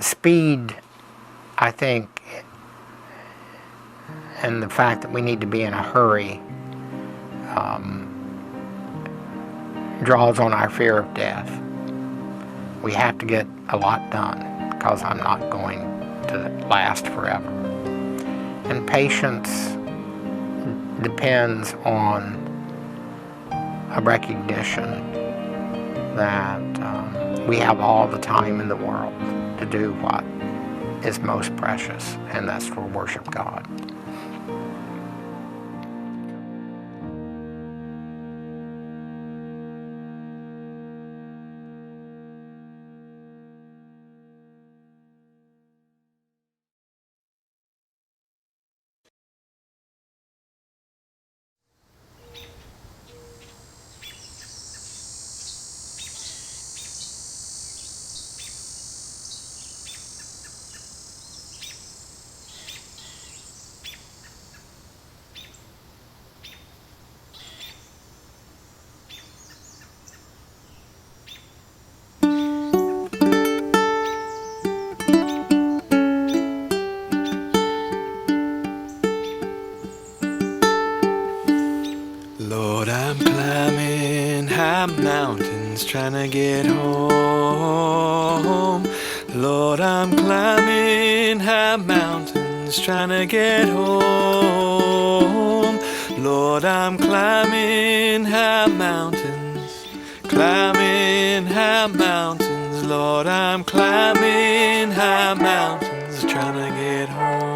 speed, I think, and the fact that we need to be in a hurry draws on our fear of death. We have to get a lot done because I'm not going to last forever. And patience depends on a recognition that we have all the time in the world to do what is most precious, and that's to worship God. Lord, I'm climbing high mountains trying to get home. Lord, I'm climbing high mountains trying to get home. Lord, I'm climbing high mountains, climbing high mountains. Lord, I'm climbing high mountains trying to get home.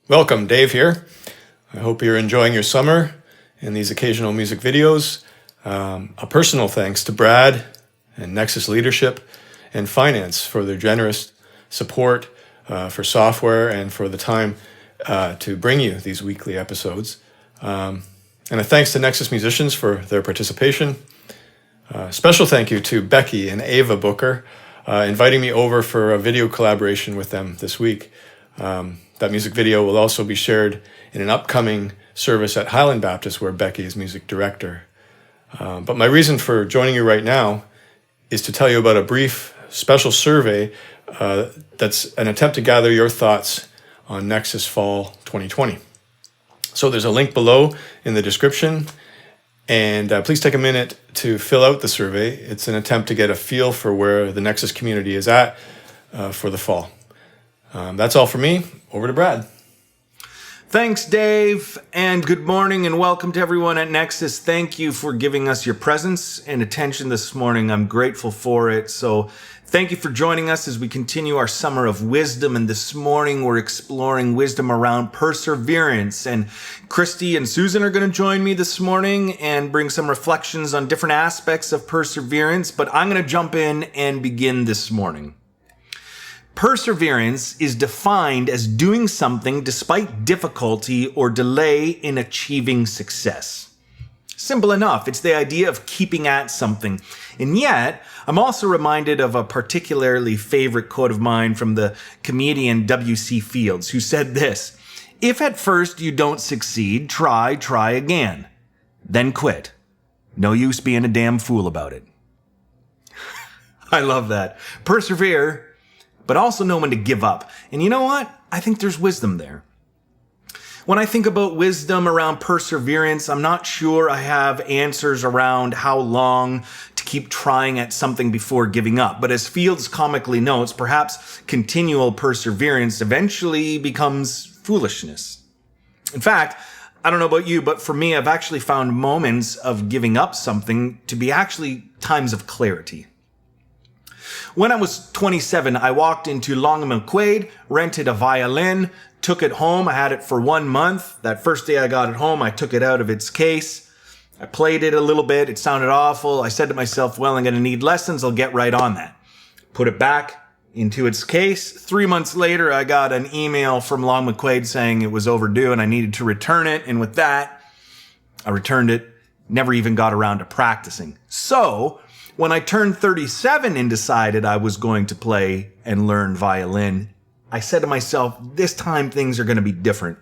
Welcome, Dave here. I hope you're enjoying your summer and these occasional music videos. A personal thanks to Brad and Nexus Leadership and Finance for their generous support for software and for the time to bring you these weekly episodes. And a thanks to Nexus musicians for their participation. Special thank you to Becky and Ava Booker inviting me over for a video collaboration with them this week. That music video will also be shared in an upcoming service at Highland Baptist where Becky is music director. But my reason for joining you right now is to tell you about a brief special survey that's an attempt to gather your thoughts on Nexus Fall 2020. So there's a link below in the description, and please take a minute to fill out the survey. It's an attempt to get a feel for where the Nexus community is at for the fall. That's all for me. Over to Brad. Thanks, Dave, and good morning and welcome to everyone at Nexus. Thank you for giving us your presence and attention this morning. I'm grateful for it. So thank you for joining us as we continue our summer of wisdom. And this morning we're exploring wisdom around perseverance. And Christy and Susan are going to join me this morning and bring some reflections on different aspects of perseverance. But I'm going to jump in and begin this morning. Perseverance is defined as doing something despite difficulty or delay in achieving success. Simple enough. It's the idea of keeping at something. And yet, I'm also reminded of a particularly favorite quote of mine from the comedian W.C. Fields, who said this: "If at first you don't succeed, try again. Then quit. No use being a damn fool about it." I love that. Persevere, but also know when to give up. And you know what? I think there's wisdom there. When I think about wisdom around perseverance, I'm not sure I have answers around how long to keep trying at something before giving up. But as Fields comically notes, perhaps continual perseverance eventually becomes foolishness. In fact, I don't know about you, but for me, I've actually found moments of giving up something to be actually times of clarity. When I was 27, I walked into Long and McQuaid, rented a violin, took it home. I had it for 1 month. That first day I got it home, I took it out of its case. I played it a little bit. It sounded awful. I said to myself, well, I'm going to need lessons. I'll get right on that. Put it back into its case. 3 months later, I got an email from Long McQuaid saying it was overdue and I needed to return it. And with that, I returned it. Never even got around to practicing. So when I turned 37 and decided I was going to play and learn violin, I said to myself, this time things are going to be different.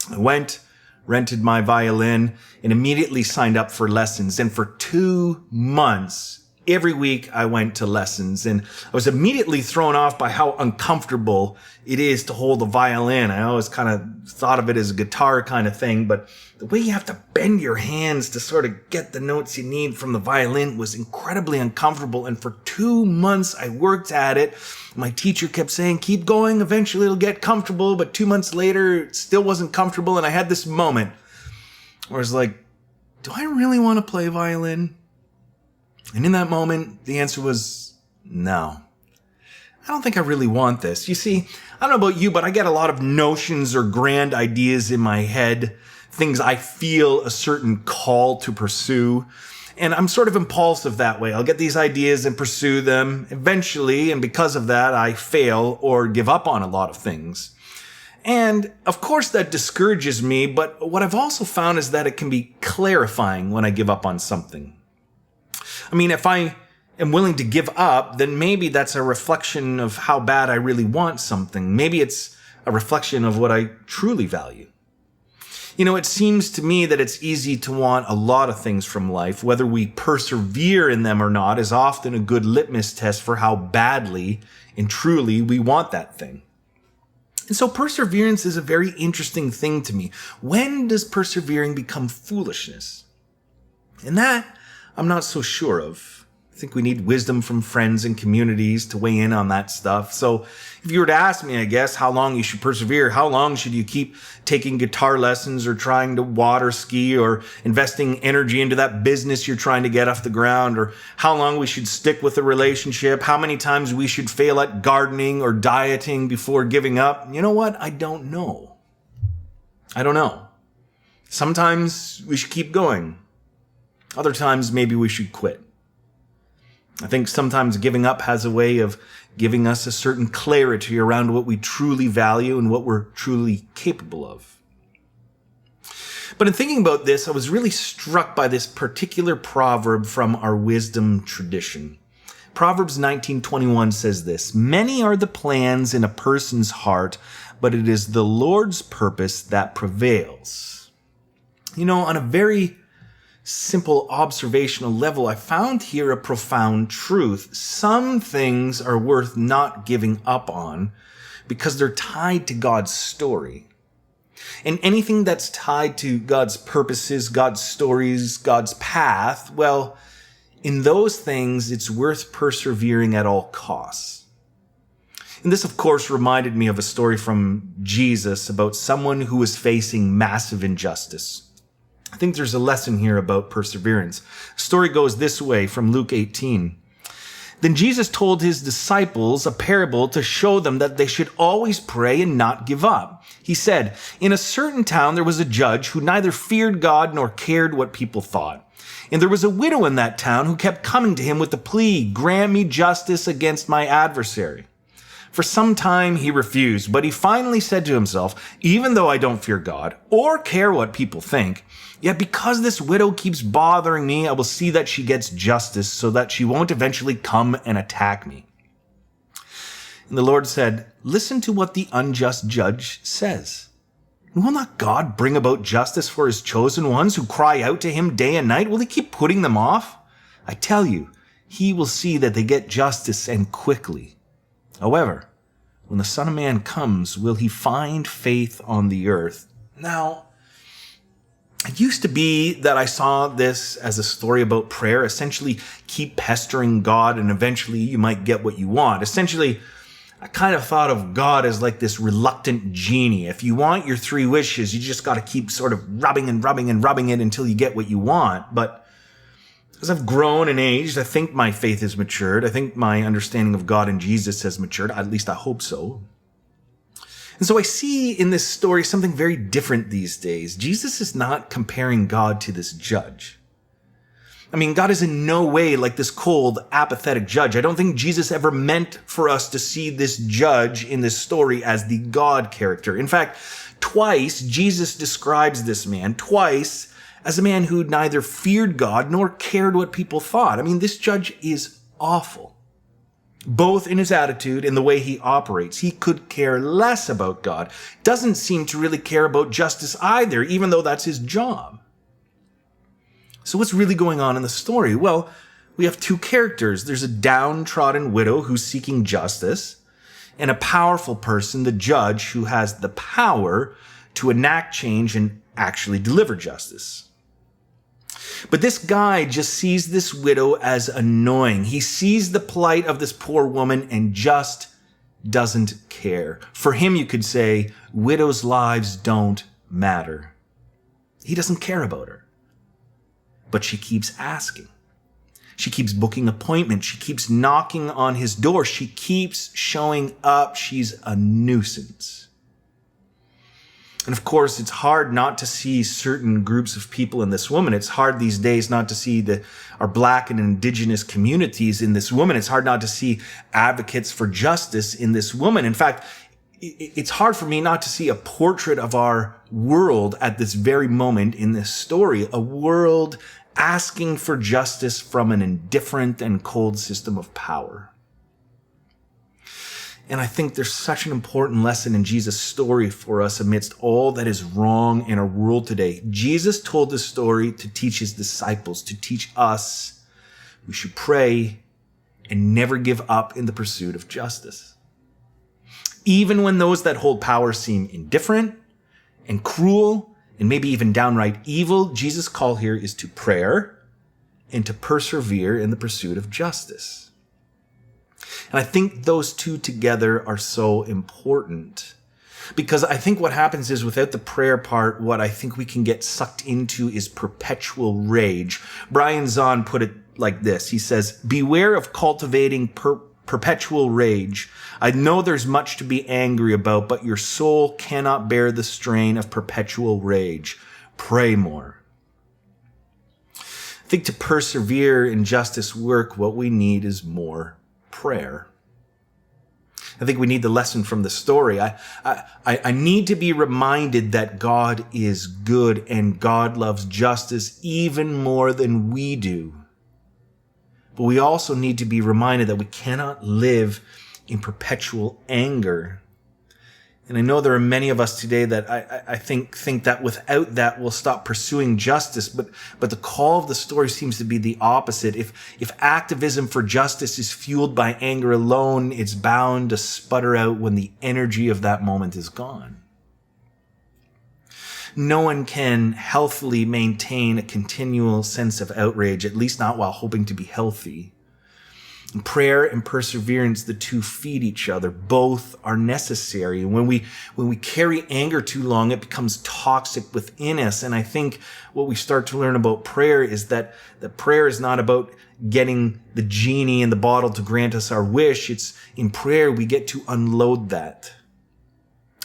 I went, rented my violin, and immediately signed up for lessons. And for 2 months, every week I went to lessons. And I was immediately thrown off by how uncomfortable it is to hold a violin. I always kind of thought of it as a guitar kind of thing, but the way you have to bend your hands to sort of get the notes you need from the violin was incredibly uncomfortable. And for 2 months, I worked at it. My teacher kept saying, keep going. Eventually it'll get comfortable. But 2 months later, it still wasn't comfortable. And I had this moment where I was like, do I really want to play violin? And in that moment, the answer was no. I don't think I really want this. You see, I don't know about you, but I get a lot of notions or grand ideas in my head, things I feel a certain call to pursue. And I'm sort of impulsive that way. I'll get these ideas and pursue them eventually. And because of that, I fail or give up on a lot of things. And of course that discourages me. But what I've also found is that it can be clarifying when I give up on something. I mean, if I am willing to give up, then maybe that's a reflection of how bad I really want something. Maybe it's a reflection of what I truly value. You know, it seems to me that it's easy to want a lot of things from life. Whether we persevere in them or not is often a good litmus test for how badly and truly we want that thing. And so perseverance is a very interesting thing to me. When does persevering become foolishness? And that I'm not so sure of. I think we need wisdom from friends and communities to weigh in on that stuff. So if you were to ask me, I guess, how long you should persevere, how long should you keep taking guitar lessons or trying to water ski or investing energy into that business you're trying to get off the ground, or how long we should stick with a relationship, how many times we should fail at gardening or dieting before giving up, you know what? I don't know. I don't know. Sometimes we should keep going. Other times, maybe we should quit. I think sometimes giving up has a way of giving us a certain clarity around what we truly value and what we're truly capable of. But in thinking about this, I was really struck by this particular proverb from our wisdom tradition. Proverbs 19:21 says this: "Many are the plans in a person's heart, but it is the Lord's purpose that prevails." You know, on a very simple observational level, I found here a profound truth. Some things are worth not giving up on because they're tied to God's story. And anything that's tied to God's purposes, God's stories, God's path, well, in those things, it's worth persevering at all costs. And this, of course, reminded me of a story from Jesus about someone who was facing massive injustice. I think there's a lesson here about perseverance. The story goes this way from Luke 18. Then Jesus told his disciples a parable to show them that they should always pray and not give up. He said, in a certain town there was a judge who neither feared God nor cared what people thought. And there was a widow in that town who kept coming to him with the plea, grant me justice against my adversary. For some time he refused, but he finally said to himself, even though I don't fear God or care what people think, yet because this widow keeps bothering me, I will see that she gets justice so that she won't eventually come and attack me. And the Lord said, listen to what the unjust judge says. Will not God bring about justice for his chosen ones who cry out to him day and night? Will he keep putting them off? I tell you, he will see that they get justice and quickly. However, when the Son of Man comes, will he find faith on the earth? Now, it used to be that I saw this as a story about prayer. Essentially, keep pestering God and eventually you might get what you want. Essentially, I kind of thought of God as like this reluctant genie. If you want your 3 wishes, you just got to keep sort of rubbing it until you get what you want. But as I've grown and aged, I think my faith has matured. I think my understanding of God and Jesus has matured. At least I hope so. And so I see in this story something very different these days. Jesus is not comparing God to this judge. I mean, God is in no way like this cold, apathetic judge. I don't think Jesus ever meant for us to see this judge in this story as the God character. In fact, twice Jesus describes this man, twice, as a man who neither feared God nor cared what people thought. I mean, this judge is awful, both in his attitude and the way he operates. He could care less about God, doesn't seem to really care about justice either, even though that's his job. So what's really going on in the story? Well, we have 2 characters. There's a downtrodden widow who's seeking justice, and a powerful person, the judge, who has the power to enact change and actually deliver justice. But this guy just sees this widow as annoying. He sees the plight of this poor woman and just doesn't care. For him, you could say, widows' lives don't matter. He doesn't care about her. But she keeps asking. She keeps booking appointments. She keeps knocking on his door. She keeps showing up. She's a nuisance. And of course, it's hard not to see certain groups of people in this woman. It's hard these days not to see our Black and Indigenous communities in this woman. It's hard not to see advocates for justice in this woman. In fact, it's hard for me not to see a portrait of our world at this very moment in this story, a world asking for justice from an indifferent and cold system of power. And I think there's such an important lesson in Jesus' story for us amidst all that is wrong in our world today. Jesus told this story to teach his disciples, to teach us we should pray and never give up in the pursuit of justice. Even when those that hold power seem indifferent and cruel and maybe even downright evil, Jesus' call here is to prayer and to persevere in the pursuit of justice. And I think those 2 together are so important because I think what happens is without the prayer part, what I think we can get sucked into is perpetual rage. Brian Zahn put it like this. He says, beware of cultivating perpetual rage. I know there's much to be angry about, but your soul cannot bear the strain of perpetual rage. Pray more. I think to persevere in justice work, what we need is more prayer. I think we need the lesson from the story. I need to be reminded that God is good and God loves justice even more than we do. But we also need to be reminded that we cannot live in perpetual anger. And I know there are many of us today that I think that without that we'll stop pursuing justice. But the call of the story seems to be the opposite. If activism for justice is fueled by anger alone, it's bound to sputter out when the energy of that moment is gone. No one can healthily maintain a continual sense of outrage, at least not while hoping to be healthy. Prayer and perseverance, the two feed each other. Both are necessary. When we carry anger too long, it becomes toxic within us. And I think what we start to learn about prayer is that prayer is not about getting the genie in the bottle to grant us our wish. It's in prayer we get to unload that.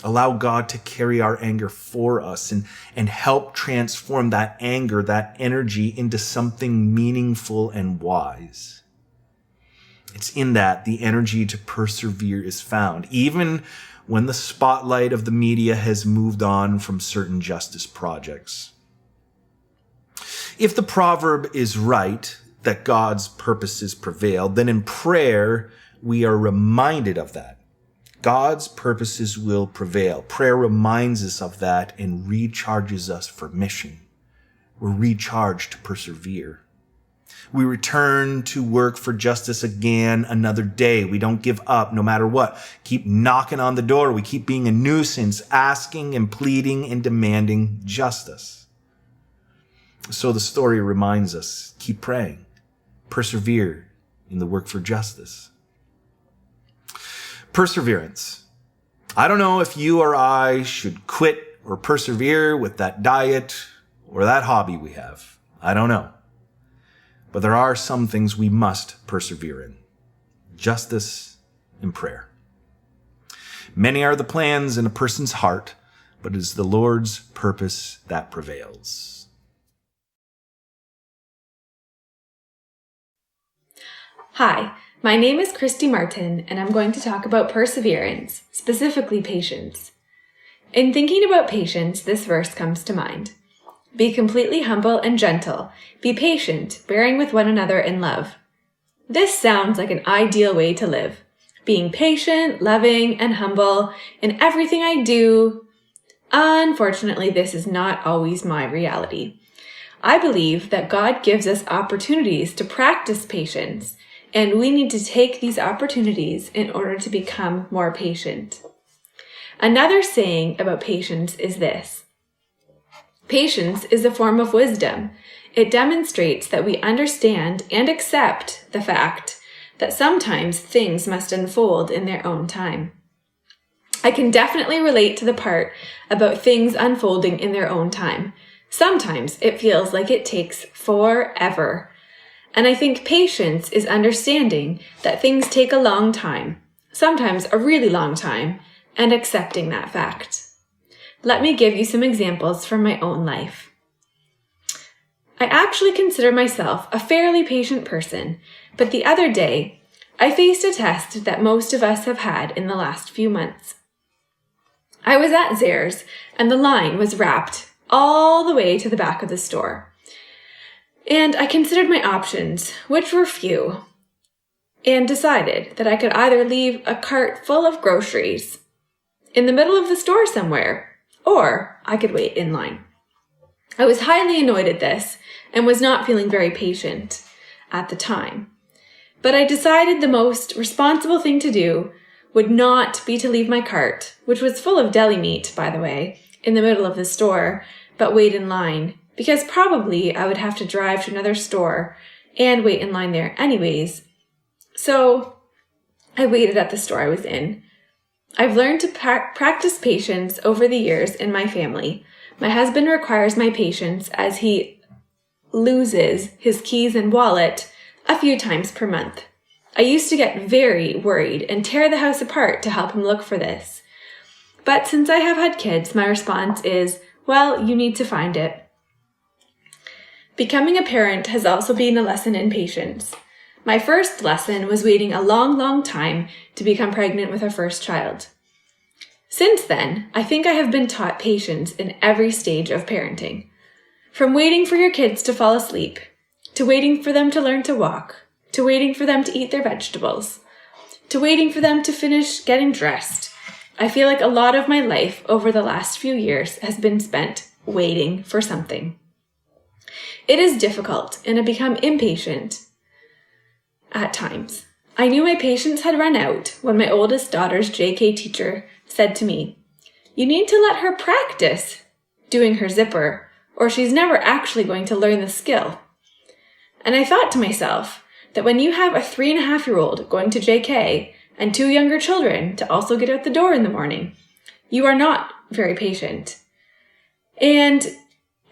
Allow God to carry our anger for us and help transform that anger, that energy into something meaningful and wise. It's in that the energy to persevere is found, even when the spotlight of the media has moved on from certain justice projects. If the proverb is right, that God's purposes prevail, then in prayer, we are reminded of that. God's purposes will prevail. Prayer reminds us of that and recharges us for mission. We're recharged to persevere. We return to work for justice again another day. We don't give up no matter what. Keep knocking on the door. We keep being a nuisance, asking and pleading and demanding justice. So the story reminds us, keep praying, persevere in the work for justice. Perseverance. I don't know if you or I should quit or persevere with that diet or that hobby we have. I don't know. But there are some things we must persevere in. Justice and prayer. Many are the plans in a person's heart, but it is the Lord's purpose that prevails. Hi, my name is Christy Martin, and I'm going to talk about perseverance, specifically patience. In thinking about patience, this verse comes to mind. Be completely humble and gentle. Be patient, bearing with one another in love. This sounds like an ideal way to live. Being patient, loving, and humble in everything I do. Unfortunately, this is not always my reality. I believe that God gives us opportunities to practice patience, and we need to take these opportunities in order to become more patient. Another saying about patience is this. Patience is a form of wisdom. It demonstrates that we understand and accept the fact that sometimes things must unfold in their own time. I can definitely relate to the part about things unfolding in their own time. Sometimes it feels like it takes forever. And I think patience is understanding that things take a long time, sometimes a really long time, and accepting that fact. Let me give you some examples from my own life. I actually consider myself a fairly patient person, but the other day, I faced a test that most of us have had in the last few months. I was at Zehrs, and the line was wrapped all the way to the back of the store. And I considered my options, which were few, and decided that I could either leave a cart full of groceries in the middle of the store somewhere, or I could wait in line. I was highly annoyed at this and was not feeling very patient at the time. But I decided the most responsible thing to do would not be to leave my cart, which was full of deli meat, by the way, in the middle of the store, but wait in line, because probably I would have to drive to another store and wait in line there anyways. So I waited at the store I was in. I've learned to practice patience over the years in my family. My husband requires my patience as he loses his keys and wallet a few times per month. I used to get very worried and tear the house apart to help him look for this. But since I have had kids, my response is, well, you need to find it. Becoming a parent has also been a lesson in patience. My first lesson was waiting a long, long time to become pregnant with our first child. Since then, I think I have been taught patience in every stage of parenting. From waiting for your kids to fall asleep, to waiting for them to learn to walk, to waiting for them to eat their vegetables, to waiting for them to finish getting dressed. I feel like a lot of my life over the last few years has been spent waiting for something. It is difficult, and I become impatient at times. I knew my patience had run out when my oldest daughter's JK teacher said to me, "You need to let her practice doing her zipper, or she's never actually going to learn the skill." And I thought to myself, that when you have a 3.5-year-old going to JK and 2 younger children to also get out the door in the morning, you are not very patient. And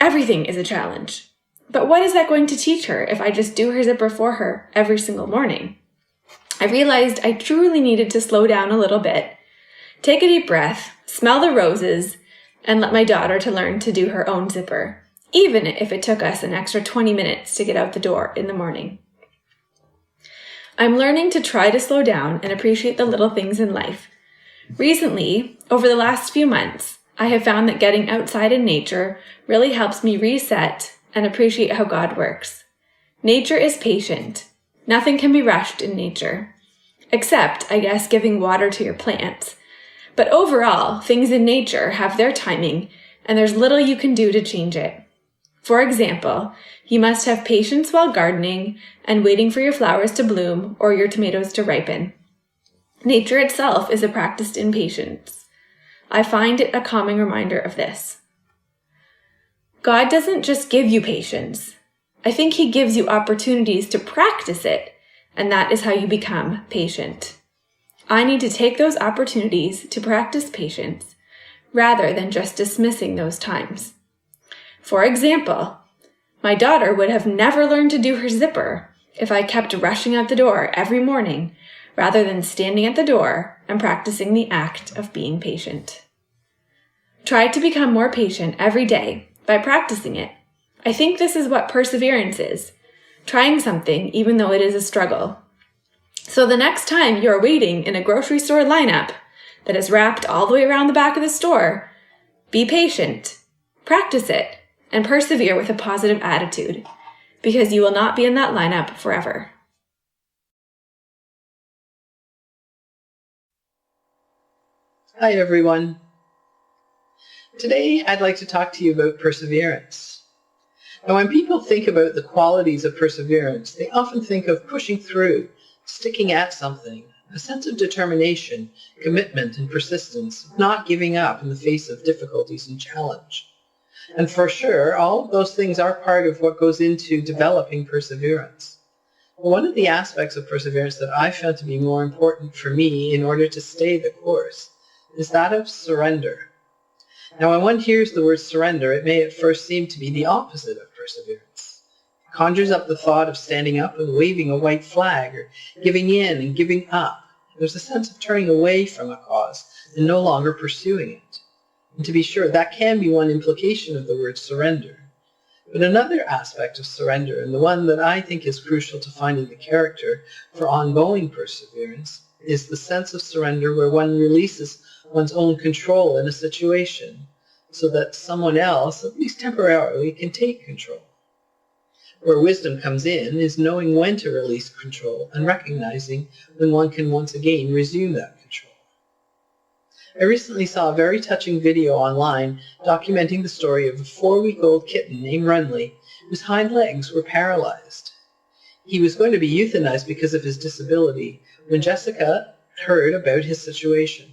everything is a challenge. But what is that going to teach her if I just do her zipper for her every single morning? I realized I truly needed to slow down a little bit, take a deep breath, smell the roses, and let my daughter to learn to do her own zipper, even if it took us an extra 20 minutes to get out the door in the morning. I'm learning to try to slow down and appreciate the little things in life. Recently, over the last few months, I have found that getting outside in nature really helps me reset and appreciate how God works. Nature is patient. Nothing can be rushed in nature, except, I guess, giving water to your plants. But overall, things in nature have their timing, and there's little you can do to change it. For example, you must have patience while gardening and waiting for your flowers to bloom or your tomatoes to ripen. Nature itself is a practice in patience. I find it a calming reminder of this. God doesn't just give you patience. I think He gives you opportunities to practice it, and that is how you become patient. I need to take those opportunities to practice patience rather than just dismissing those times. For example, my daughter would have never learned to do her zipper if I kept rushing out the door every morning rather than standing at the door and practicing the act of being patient. Try to become more patient every day by practicing it. I think this is what perseverance is, trying something even though it is a struggle. So the next time you're waiting in a grocery store lineup that is wrapped all the way around the back of the store, be patient, practice it, and persevere with a positive attitude, because you will not be in that lineup forever. Hi everyone. Today I'd like to talk to you about perseverance. Now when people think about the qualities of perseverance, they often think of pushing through, sticking at something, a sense of determination, commitment, and persistence, not giving up in the face of difficulties and challenge. And for sure, all of those things are part of what goes into developing perseverance. But one of the aspects of perseverance that I found to be more important for me in order to stay the course is that of surrender. Now, when one hears the word surrender, it may at first seem to be the opposite of perseverance. It conjures up the thought of standing up and waving a white flag, or giving in and giving up. There's a sense of turning away from a cause and no longer pursuing it. And to be sure, that can be one implication of the word surrender. But another aspect of surrender, and the one that I think is crucial to finding the character for ongoing perseverance, is the sense of surrender where one releases one's own control in a situation so that someone else, at least temporarily, can take control. Where wisdom comes in is knowing when to release control and recognizing when one can once again resume that control. I recently saw a very touching video online documenting the story of a 4-week-old kitten named Renly whose hind legs were paralyzed. He was going to be euthanized because of his disability when Jessica heard about his situation.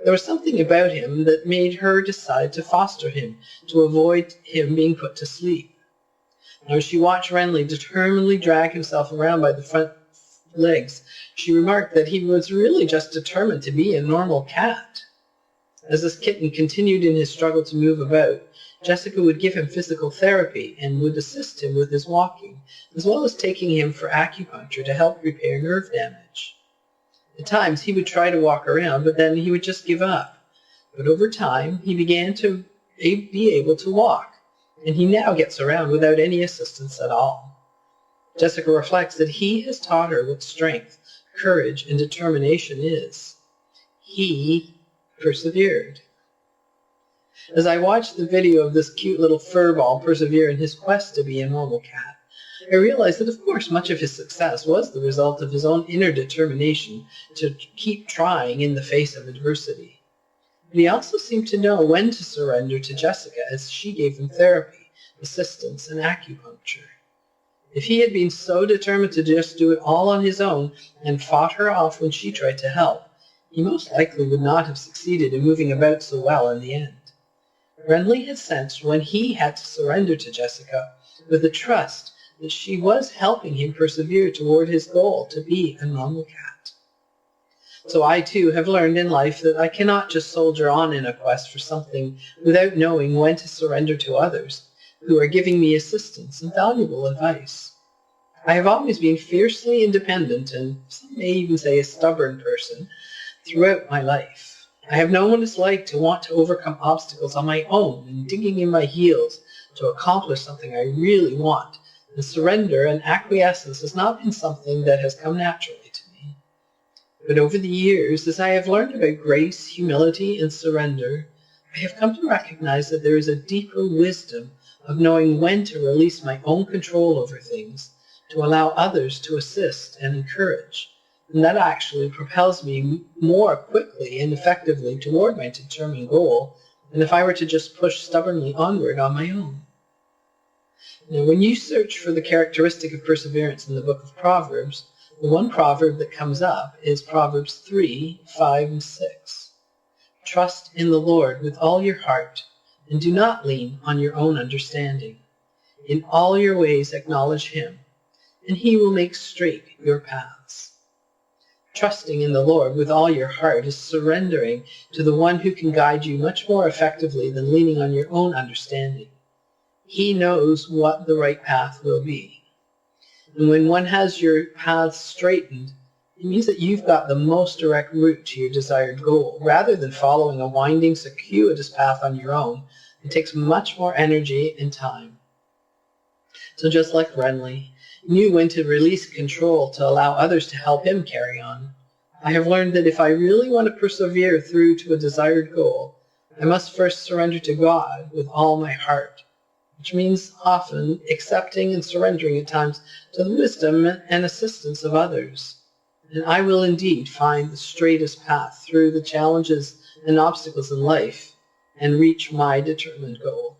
There was something about him that made her decide to foster him to avoid him being put to sleep. Now, as she watched Renly determinedly drag himself around by the front legs, she remarked that he was really just determined to be a normal cat. As this kitten continued in his struggle to move about, Jessica would give him physical therapy and would assist him with his walking, as well as taking him for acupuncture to help repair nerve damage. At times he would try to walk around, but then he would just give up. But over time, he began to be able to walk, and he now gets around without any assistance at all. Jessica reflects that he has taught her what strength, courage, and determination is. He persevered. As I watched the video of this cute little furball persevere in his quest to be a normal cat, I realized that, of course, much of his success was the result of his own inner determination to keep trying in the face of adversity. But he also seemed to know when to surrender to Jessica as she gave him therapy, assistance, and acupuncture. If he had been so determined to just do it all on his own and fought her off when she tried to help, he most likely would not have succeeded in moving about so well in the end. Renly had sensed when he had to surrender to Jessica with the trust that she was helping him persevere toward his goal to be a normal cat. So I too have learned in life that I cannot just soldier on in a quest for something without knowing when to surrender to others who are giving me assistance and valuable advice. I have always been fiercely independent and some may even say a stubborn person throughout my life. I have known what it's like to want to overcome obstacles on my own and digging in my heels to accomplish something I really want. And surrender and acquiescence has not been something that has come naturally to me. But over the years, as I have learned about grace, humility, and surrender, I have come to recognize that there is a deeper wisdom of knowing when to release my own control over things, to allow others to assist and encourage. And that actually propels me more quickly and effectively toward my determined goal than if I were to just push stubbornly onward on my own. Now, when you search for the characteristic of perseverance in the book of Proverbs, the one proverb that comes up is Proverbs 3, 5, and 6. Trust in the Lord with all your heart, and do not lean on your own understanding. In all your ways acknowledge him, and he will make straight your paths. Trusting in the Lord with all your heart is surrendering to the one who can guide you much more effectively than leaning on your own understanding. He knows what the right path will be. And when one has your path straightened, it means that you've got the most direct route to your desired goal. Rather than following a winding, circuitous path on your own, it takes much more energy and time. So just like Renly knew when to release control to allow others to help him carry on, I have learned that if I really want to persevere through to a desired goal, I must first surrender to God with all my heart, which means often accepting and surrendering at times to the wisdom and assistance of others. And I will indeed find the straightest path through the challenges and obstacles in life and reach my determined goal.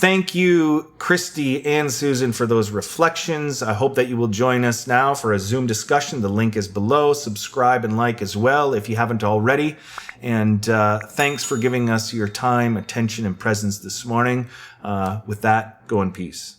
Thank you, Christy and Susan, for those reflections. I hope that you will join us now for a Zoom discussion. The link is below. Subscribe and like as well if you haven't already. And thanks for giving us your time, attention, and presence this morning. With that, go in peace.